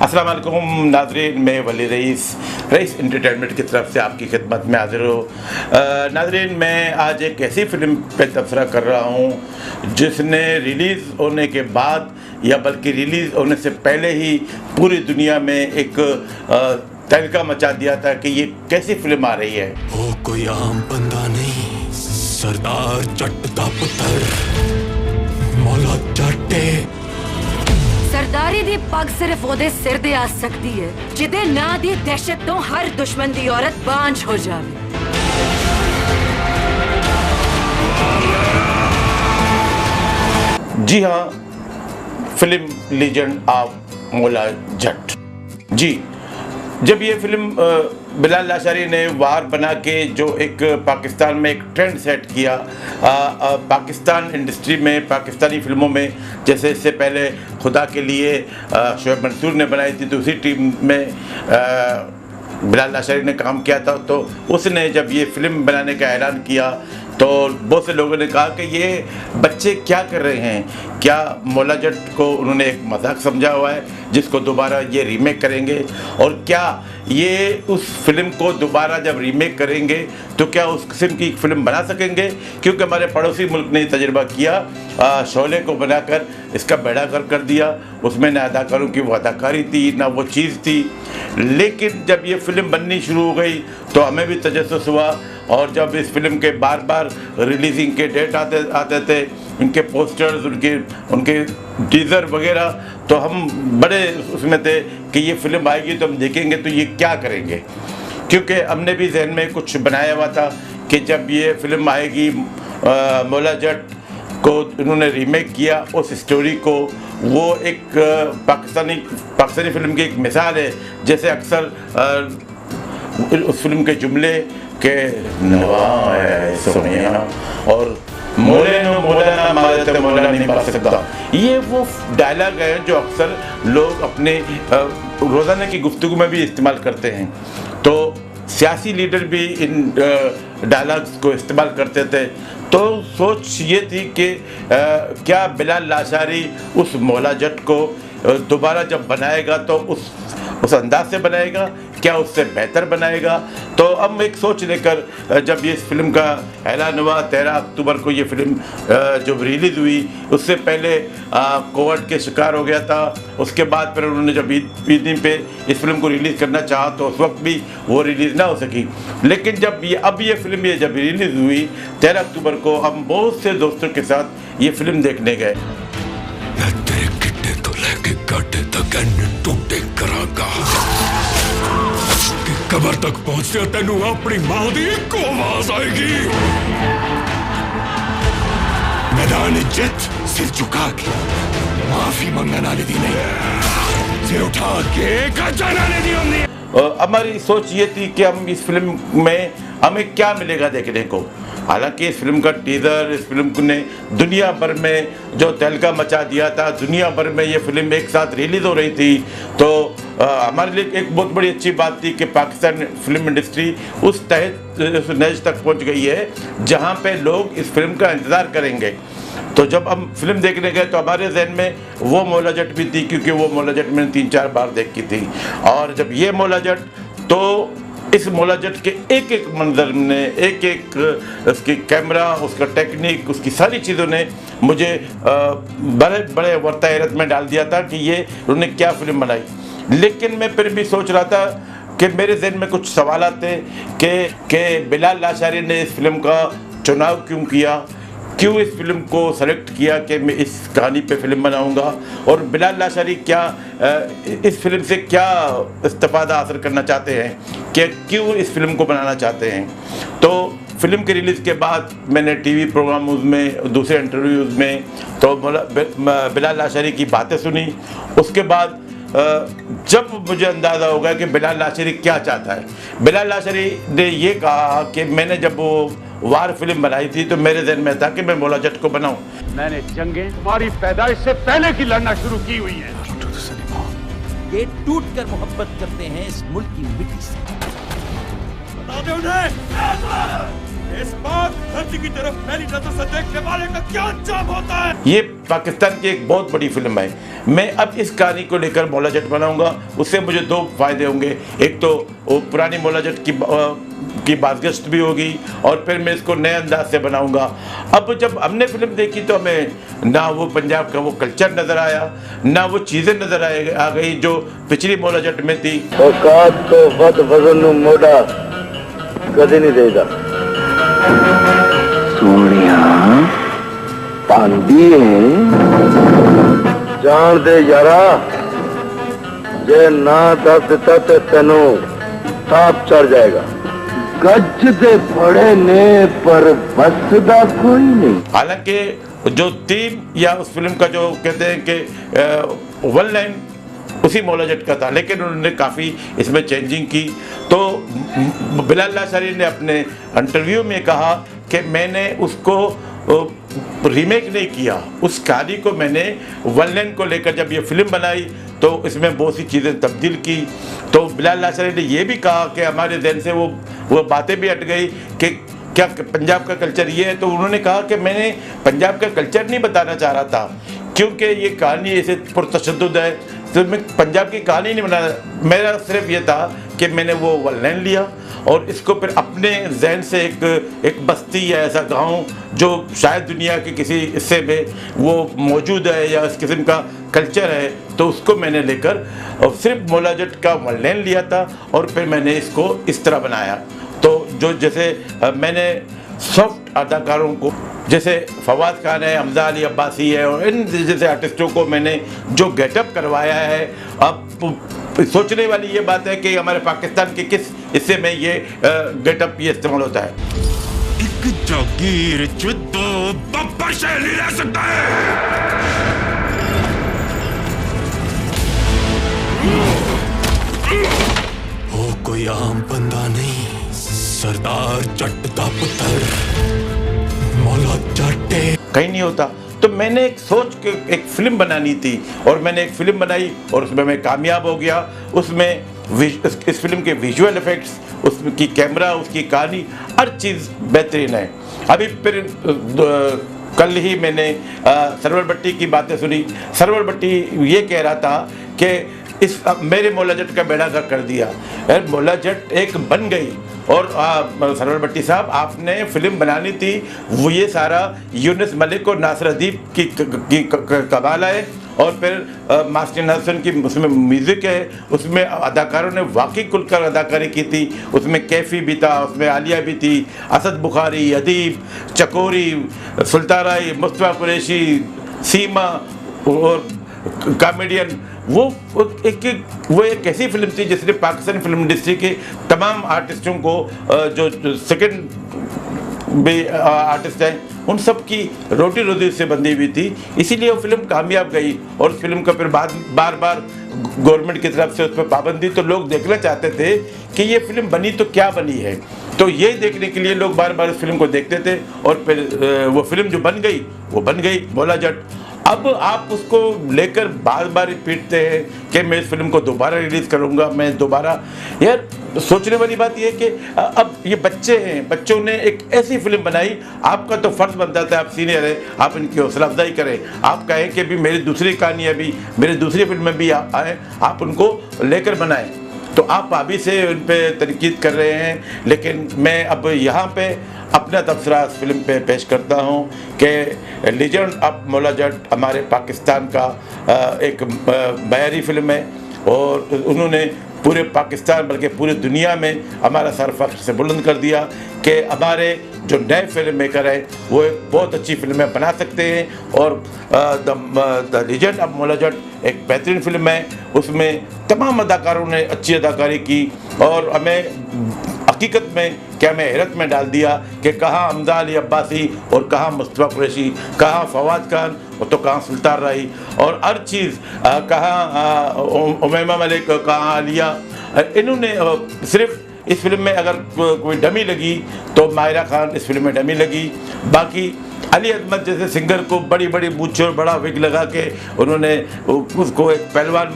अस्सलाम वालेकुम नाज़रीन, मैं वली रईस एंटरटेनमेंट की तरफ से आपकी खिदमत में हाजिर हूँ। नाज़रीन, मैं आज एक ऐसी फ़िल्म पे तबसरा कर रहा हूँ जिसने रिलीज़ होने के बाद या बल्कि रिलीज़ होने से पहले ही पूरी दुनिया में एक तहलका मचा दिया था कि ये कैसी फ़िल्म आ रही है। वो कोई आम बंदा नहीं, सरदार जट दा पुत्र मौला जट है। सरदारी दी पग सिर्फ ओदे सिर दे आ सकती है जिदे ना दी दहशत तो हर दुश्मन दी औरत बांझ हो जावे। जी हाँ, film legend of Maula Jatt. जी, जब ये फिल्म बिलाल लाशारी ने वार बना के जो एक पाकिस्तान में एक ट्रेंड सेट किया, पाकिस्तान इंडस्ट्री में, पाकिस्तानी फिल्मों में, जैसे इससे पहले खुदा के लिए शोएब मंसूर ने बनाई थी, दूसरी टीम में बिलाल लाशारी ने काम किया था। तो उसने जब ये फिल्म बनाने का ऐलान किया तो बहुत से लोगों ने कहा कि ये बच्चे क्या कर रहे हैं, क्या मौला जट को उन्होंने एक मजाक समझा हुआ है जिसको दोबारा ये रीमेक करेंगे, और क्या ये उस फिल्म को दोबारा जब रीमेक करेंगे तो क्या उस किस्म की फिल्म बना सकेंगे। क्योंकि हमारे पड़ोसी मुल्क ने तजुर्बा किया, शोले को बनाकर इसका बेड़ा गर्क कर दिया। उसमें ना अदाकारों की वो अदाकारी थी, ना वो चीज़ थी। लेकिन जब ये फिल्म बननी शुरू हो गई तो हमें भी तजस्सुस हुआ, और जब इस फिल्म के बार बार रिलीजिंग के डेट आते थे, उनके पोस्टर्स, उनके टीज़र वगैरह, तो हम बड़े उसमें थे कि ये फिल्म आएगी तो हम देखेंगे तो ये क्या करेंगे। क्योंकि हमने भी जहन में कुछ बनाया हुआ था कि जब ये फिल्म आएगी, मौला जट को उन्होंने रीमेक किया उस स्टोरी को, वो एक पाकिस्तानी फिल्म की एक मिसाल है। जैसे अक्सर उस फिल्म के जुमले के नवा सोनिया और मोले नो मोला ना मारे तो मोला नहीं पा सकता, ये वो डायलॉग है जो अक्सर लोग अपने रोज़ाना की गुफ्तगू में भी इस्तेमाल करते हैं। तो सियासी लीडर भी इन डायलॉग्स को इस्तेमाल करते थे। तो सोच ये थी कि क्या बिलाल लाशारी उस मौला जट को दोबारा जब बनाएगा तो उस अंदाज से बनाएगा, क्या उससे बेहतर बनाएगा। तो हम एक सोच लेकर जब ये इस फिल्म का ऐलान हुआ 13 अक्टूबर को, ये फिल्म जब रिलीज़ हुई, उससे पहले कोविड के शिकार हो गया था। उसके बाद फिर उन्होंने जब ईद पे इस फिल्म को रिलीज़ करना चाहा तो उस वक्त भी वो रिलीज़ ना हो सकी। लेकिन जब ये फिल्म जब रिलीज़ हुई 13 अक्टूबर को, हम बहुत से दोस्तों के साथ ये फिल्म देखने गए। कबर तक पहुंचते तेनू अपनी मां दी एक आवाज आएगी। मैदान इज्जत सिर झुका के माफी मंगने वाले दी नहीं, सिर उठा के गजाना ने दी होंगी। हमारी सोच ये थी कि हम इस फिल्म में हमें क्या मिलेगा देखने को। हालांकि इस फिल्म का टीज़र, इस फिल्म ने दुनिया भर में जो तहलका मचा दिया था, दुनिया भर में ये फिल्म एक साथ रिलीज़ हो रही थी, तो हमारे लिए एक बहुत बड़ी अच्छी बात थी कि पाकिस्तान फिल्म इंडस्ट्री उस नज़ तक पहुंच गई है जहां पे लोग इस फिल्म का इंतज़ार करेंगे। तो जब हम फिल्म देखने गए तो हमारे जहन में वो मौला जट भी थी, क्योंकि वो मौला जट मैंने 3-4 बार देखी थी। और जब ये मौला जट, तो इस मौला जट के एक एक मंजर ने, एक एक उसकी कैमरा, उसका टेक्निक, उसकी सारी चीज़ों ने मुझे बड़े बड़े वर्ता हैरत में डाल दिया था कि ये उन्होंने क्या फिल्म बनाई। लेकिन मैं फिर भी सोच रहा था कि मेरे जहन में कुछ सवाल थे कि बिलाल लाशारी ने इस फिल्म का चुनाव क्यों किया, क्यों इस फिल्म को सेलेक्ट किया कि मैं इस कहानी पे फिल्म बनाऊंगा, और बिलाल लाशारी क्या इस फिल्म से क्या इस्तिफादा हासिल करना चाहते हैं, कि क्यों इस फिल्म को बनाना चाहते हैं। तो फिल्म के रिलीज़ के बाद मैंने टीवी प्रोग्रामों में, दूसरे इंटरव्यूज़ में तो बिलाल लाशारी की बातें सुनी। उसके बाद जब मुझे अंदाज़ा होगा कि बिलाल लाशारी क्या चाहता है। बिलाल लाशारी ने ये कहा कि मैंने जब वो वार फिल्म बनाई थी तो मेरे जहन में था कि मैं मौला जट को बनाऊं। मैंने जंगें तुम्हारी पैदाइश से पहले की लड़ना शुरू की हुई है। ये टूट कर मोहब्बत करते हैं इस मुल्क की मिट्टी से। बता दे उन्हें इस पाक धरती की तरफ पहली नजर से देखने वाले का क्या अंजाम होता है। ये पाकिस्तान की एक बहुत बड़ी फिल्म है। मैं अब इस कहानी को लेकर मौला जट बनाऊंगा, उससे मुझे दो फायदे होंगे। एक तो वो पुरानी मौला जट की बाज़गश्त भी होगी और फिर मैं इसको नए अंदाज से बनाऊंगा। अब जब हमने फिल्म देखी तो हमें ना वो पंजाब का वो कल्चर नज़र आया, ना वो चीज़ें नज़र आ गई जो पिछली मौला जट में थी। औकात तो वद वजन नू मोड़ा कदे नहीं देगा सोनिया पांदी जान दे यारा जे ना दस दिता ते तेनू ताप चढ़ जाएगा। गज दे बड़े ने पर बस दा कोई नहीं। हालांकि जो थीम या उस फिल्म का जो कहते हैं कि वन लाइन उसी मौला जट का था, लेकिन उन्होंने काफ़ी इसमें चेंजिंग की। तो बिलाल लाशारी ने अपने इंटरव्यू में कहा कि मैंने उसको रीमेक नहीं किया, उस कहानी को मैंने वन लाइन को लेकर जब ये फिल्म बनाई तो इसमें बहुत सी चीज़ें तब्दील की। तो बिलाल लाशारी ने ये भी कहा कि हमारे जहन से वो बातें भी हट गई कि क्या पंजाब का कल्चर ये है। तो उन्होंने कहा कि मैंने पंजाब का कल्चर नहीं बताना चाह रहा था, क्योंकि ये कहानी ऐसे पुरतशद्दुद है तो मैं पंजाब की कहानी नहीं बना। मेरा सिर्फ ये था कि मैंने वो वन लाइन लिया और इसको फिर अपने जहन से एक बस्ती या ऐसा गांव जो शायद दुनिया के किसी हिस्से में वो मौजूद है या इस किस्म का कल्चर है, तो उसको मैंने लेकर और सिर्फ मौला जट का वन लाइन लिया था और फिर मैंने इसको इस तरह बनाया। तो जो जैसे मैंने सॉफ्ट अदाकारों को जैसे फवाद खान है, हमजा अली अब्बासी है और इन जैसे आर्टिस्टों को मैंने जो गेटअप करवाया है, अब सोचने वाली ये बात है कि हमारे पाकिस्तान के किस हिस्से में ये गेटअप ये इस्तेमाल होता है। एक जागीर दो बब्बर शैली रह सकता है। वो कोई आम बंदा नहीं, सरदार जट दा पुत्र मौला जट कहीं नहीं होता। तो मैंने एक सोच के एक फिल्म बनानी थी और मैंने एक फिल्म बनाई और उसमें मैं कामयाब हो गया। उसमें इस फिल्म के विजुअल इफेक्ट्स, उसकी कैमरा, उसकी कहानी, हर चीज़ बेहतरीन है। अभी फिर कल ही मैंने सरवर भट्टी की बातें सुनी। सरवर भट्टी ये कह रहा था कि मेरे मौला जट का बेड़ा गर्क कर दिया। मौला जट एक बन गई और सरवर भट्टी साहब आपने फिल्म बनानी थी, वो ये सारा यूनुस मलिक और नासिर अदीब की कमाल है और फिर मास्टर हसन की उसमें म्यूज़िक है, उसमें अदाकारों ने वाकई खुलकर अदाकारी की थी। उसमें कैफ़ी भी था, उसमें आलिया भी थी, असद बुखारी, अदीब, चकोरी, सुल्ताराई, मुस्तफ़ा कुरैशी, सीमा और कॉमेडियन। वो एक ऐसी फिल्म थी जिसने पाकिस्तानी फिल्म इंडस्ट्री के तमाम आर्टिस्टों को जो सेकंड भी आर्टिस्ट हैं उन सब की रोटी रोटी से बंधी हुई थी, इसीलिए वो फिल्म कामयाब गई। और उस फिल्म का फिर बार बार गवर्नमेंट की तरफ से उस पर पाबंदी, तो लोग देखना चाहते थे कि ये फिल्म बनी तो क्या बनी है। तो ये देखने के लिए लोग बार बार इस फिल्म को देखते थे और फिर वो फिल्म जो बन गई वो बन गई मौला जट। अब आप उसको लेकर बार बार रिपीटते हैं कि मैं इस फिल्म को दोबारा रिलीज़ करूँगा, मैं दोबारा। यार सोचने वाली बात यह है कि अब ये बच्चे हैं, बच्चों ने एक ऐसी फिल्म बनाई, आपका तो फ़र्ज़ बनता था, आप सीनियर हैं, आप इनकी हौसला अफजाई करें, आप कहें कि अभी मेरी दूसरी कहानी अभी मेरी दूसरी फिल्म में भी आए, आप उनको लेकर बनाएं। तो आप अभी से उन पर तनकीद कर रहे हैं, लेकिन मैं अब यहाँ पे अपना तबसरा इस फिल्म पे पेश करता हूँ कि लीजेंड ऑफ मौला जट हमारे पाकिस्तान का एक बयारी फिल्म है और उन्होंने पूरे पाकिस्तान बल्कि पूरी दुनिया में हमारा सर फख्र से बुलंद कर दिया कि हमारे जो नए फिल्म मेकर हैं वो एक बहुत अच्छी फिल्में बना सकते हैं। और the legend of Maula Jatt एक बेहतरीन फिल्म है, उसमें तमाम अदाकारों ने अच्छी अदाकारी की और हमें हकीकत में क्या मैं हैरत में डाल दिया कि कहाँ हमजा अली अब्बासी और कहाँ मुस्तफ़ा कुरैशी, कहाँ फवाद खान और तो कहाँ सुल्तान राही और हर चीज़, कहाँ उमैमा मलिक, कहाँ आलिया। इन्होंने सिर्फ इस फिल्म में अगर कोई डमी लगी तो माहिरा खान इस फिल्म में डमी लगी। बाकी अली अहमद जैसे सिंगर को बड़ी बड़ी मूंछें और बड़ा विग लगा के उन्होंने उसको एक पहलवान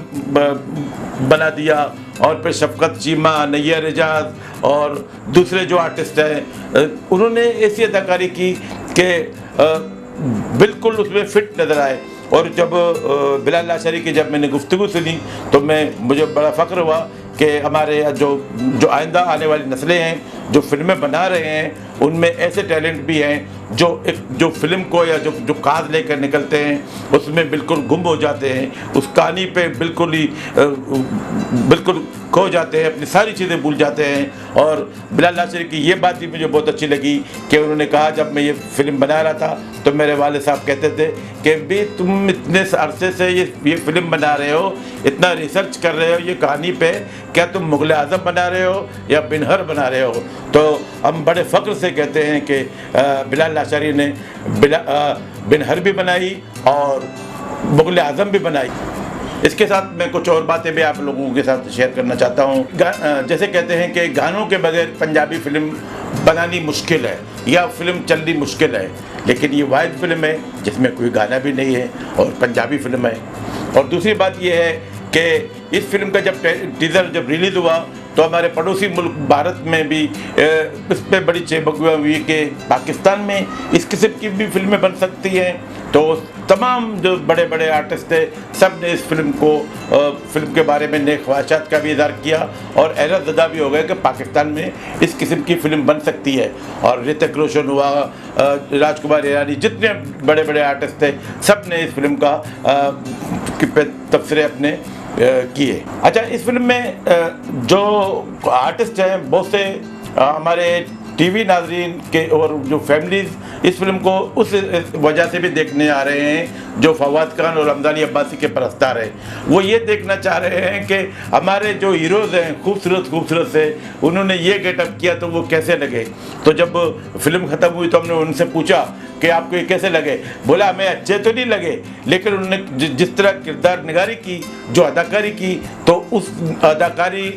बना दिया। और फिर शफकत चीमा, नैयर एजाज और दूसरे जो आर्टिस्ट हैं उन्होंने ऐसी अदाकारी की कि बिल्कुल उसमें फिट नज़र आए। और जब बिलाल लाशारी की जब मैंने गुफ्तगू सुनी तो मुझे बड़ा फ़ख्र हुआ कि हमारे जो आइंदा आने वाली नस्लें हैं जो फिल्में बना रहे हैं उनमें ऐसे टैलेंट भी हैं जो फिल्म को या जो काज लेकर निकलते हैं उसमें बिल्कुल गुम हो जाते हैं, उस कहानी पे बिल्कुल खो जाते हैं, अपनी सारी चीज़ें भूल जाते हैं। और बिलाल लाशारी की ये बात भी मुझे बहुत अच्छी लगी कि उन्होंने कहा जब मैं ये फिल्म बना रहा था तो मेरे वाले साहब कहते थे कि भी तुम इतने अरसे से ये फिल्म बना रहे हो, इतना रिसर्च कर रहे हो ये कहानी पे, क्या तुम मुग़ल आज़म बना रहे हो या बिनहर बना रहे हो? तो हम बड़े फ़ख्र से कहते हैं कि बिलाल लाशारी ने बिनहर भी बनाई और मुग़ल आज़म भी बनाई। इसके साथ मैं कुछ और बातें भी आप लोगों के साथ शेयर करना चाहता हूँ। जैसे कहते हैं कि गानों के बगैर पंजाबी फिल्म बनानी मुश्किल है या फिल्म चलनी मुश्किल है, लेकिन ये वाहिद फिल्म है जिसमें कोई गाना भी नहीं है और पंजाबी फिल्म है। और दूसरी बात ये है कि इस फिल्म का जब टीज़र जब रिलीज़ हुआ तो हमारे पड़ोसी मुल्क भारत में भी इस पर बड़ी चहबगुआ हुई कि पाकिस्तान में इस किस्म की भी फिल्में बन सकती हैं। तो तमाम जो बड़े बड़े आर्टिस्ट थे सब ने इस फिल्म के बारे में नए ख्वाहिशात का भी इज़हार किया और हैरतज़दा भी हो गए कि पाकिस्तान में इस किस्म की फ़िल्म बन सकती है। और ऋतिक रोशन हुआ, राजकुमार ईरानी, जितने बड़े बड़े आर्टिस्ट थे सब ने इस फिल्म का तबसरे अपने किए। अच्छा, इस फिल्म में जो आर्टिस्ट हैं बहुत से हमारे टीवी नाजरीन के और जो फैमिलीज़ इस फिल्म को उस वजह से भी देखने आ रहे हैं जो फवाद खान और रमज़ानी अब्बासी के परस्तार हैं। वो ये देखना चाह रहे हैं कि हमारे जो हीरोज़ हैं खूबसूरत से उन्होंने ये गेटअप किया तो वो कैसे लगे। तो जब फिल्म ख़त्म हुई तो हमने उनसे पूछा कि आपको ये कैसे लगे। बोला हमें अच्छे तो नहीं लगे, लेकिन उन्होंने जिस तरह किरदार निगारी की, जो अदाकारी की, तो उस अदाकारी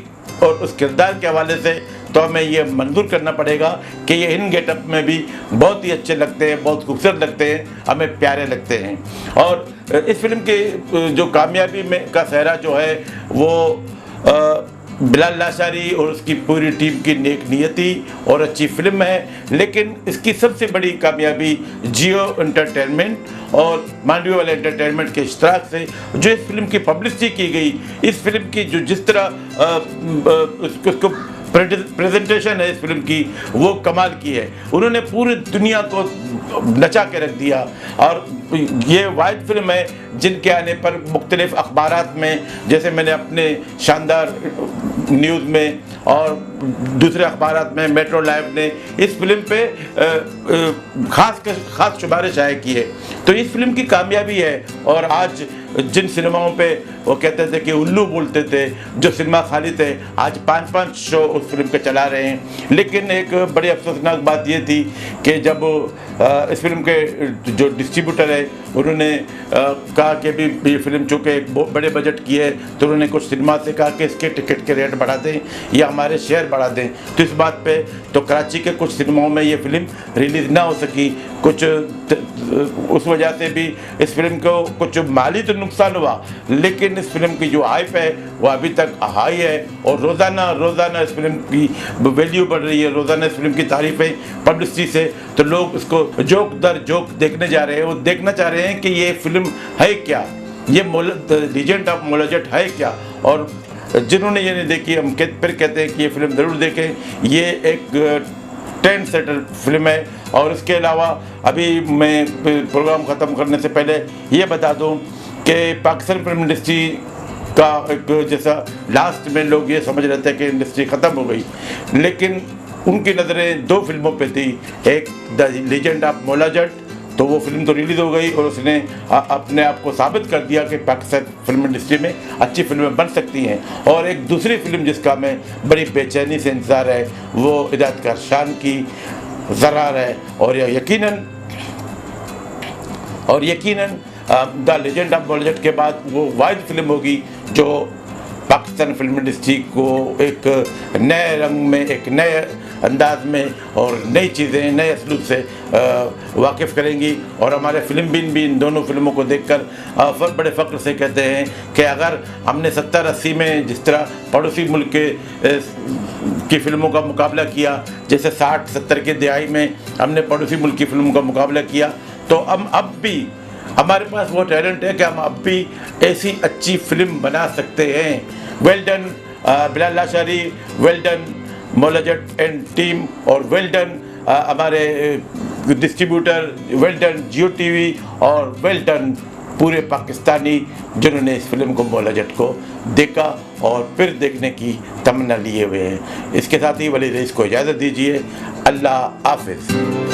और उस किरदार के हवाले से तो हमें ये मंजूर करना पड़ेगा कि ये इन गेटअप में भी बहुत ही अच्छे लगते हैं, बहुत खूबसूरत लगते हैं, हमें प्यारे लगते हैं। और इस फिल्म के जो कामयाबी में का सहरा जो है वो बिलाल लाशारी और उसकी पूरी टीम की नेक नियति और अच्छी फिल्म है। लेकिन इसकी सबसे बड़ी कामयाबी जियो एंटरटेनमेंट और मांडवी वाले एंटरटेनमेंट के इश्तराक से जो इस फिल्म की पब्लिसिटी की गई, इस फिल्म की जो जिस तरह उसको प्रेजेंटेशन है इस फिल्म की वो कमाल की है। उन्होंने पूरी दुनिया को नचा के रख दिया। और ये वाहिद फिल्म है जिनके आने पर मुख्तलिफ अखबारात में, जैसे मैंने अपने शानदार न्यूज़ में और दूसरे अखबारात में, मेट्रो लाइव ने इस फिल्म पे ख़ास शुमारे शाये किए। तो इस फिल्म की कामयाबी है। और आज जिन सिनेमाओं पे वो कहते थे कि उल्लू बोलते थे, जो सिनेमा खाली थे, आज 5-5 शो उस फिल्म के चला रहे हैं। लेकिन एक बड़ी अफसोसनाक बात ये थी कि जब इस फिल्म के जो डिस्ट्रीब्यूटर है उन्होंने कहा कि भी ये फिल्म चूँकि एक बहुत बड़े बजट की है तो उन्होंने कुछ सिनेमा से कहा कि इसके टिकट के रेट बढ़ा दें या हमारे शेयर बढ़ा दें। तो इस बात पे तो कराची के कुछ सिनेमाओं में ये फिल्म रिलीज़ ना हो सकी। कुछ उस वजह से भी इस फिल्म को कुछ माली तो नुकसान हुआ, लेकिन इस फिल्म की जो हाइप है वो अभी तक हाई है और रोज़ाना इस फिल्म की वैल्यू बढ़ रही है, रोज़ाना इस फिल्म की तारीफ़ें पब्लिसिटी से। तो लोग इसको जोक दर जोक देखने जा रहे हैं, वो देखना चाह रहे हैं कि ये फिल्म है क्या, ये लीजेंड ऑफ मौला जट है क्या। और जिन्होंने ये नहीं देखी हम फिर कहते हैं कि ये फिल्म ज़रूर देखें। ये एक ट्रेंड सेटर फिल्म है। और इसके अलावा अभी मैं प्रोग्राम ख़त्म करने से पहले ये बता दूं कि पाकिस्तान फिल्म इंडस्ट्री का एक जैसा लास्ट में लोग ये समझ रहे थे कि इंडस्ट्री ख़त्म हो गई, लेकिन उनकी नज़रें 2 फिल्मों पे थी। एक the legend of Maula Jatt, तो वो फिल्म तो रिलीज़ हो गई और उसने अपने आप को साबित कर दिया कि पाकिस्तान फिल्म इंडस्ट्री में अच्छी फिल्में बन सकती हैं। और एक दूसरी फिल्म जिसका मैं बड़ी बेचैनी से इंतज़ार है वो हिदायतकार शान की ज़रार है। और यकीनन the legend of Maula Jatt के बाद वो वाहिद फिल्म होगी जो पाकिस्तान फिल्म इंडस्ट्री को एक नए रंग में, एक नए अंदाज में और नई चीज़ें नए असलूब से वाकिफ़ करेंगी। और हमारे फिल्म बिन भी इन दोनों फिल्मों को देखकर बड़े फ़ख्र से कहते हैं कि अगर हमने 70-80 में जिस तरह पड़ोसी मुल्क की फ़िल्मों का मुकाबला किया, जैसे 60-70 के दहाई में हमने पड़ोसी मुल्क की फ़िल्मों का मुकाबला किया, तो हम अब भी हमारे पास वो टैलेंट है कि हम अब भी ऐसी अच्छी फिल्म बना सकते हैं। Well done Bilal Lashari, well done Maula Jatt and team, और वेल डन हमारे डिस्ट्रीब्यूटर, वेल डन जियो टीवी, और वेल डन पूरे पाकिस्तानी जिन्होंने इस फिल्म को मौला जट को देखा और फिर देखने की तमन्ना लिए हुए हैं। इसके साथ ही वली रईस को इजाज़त दीजिए। अल्लाह हाफिज़।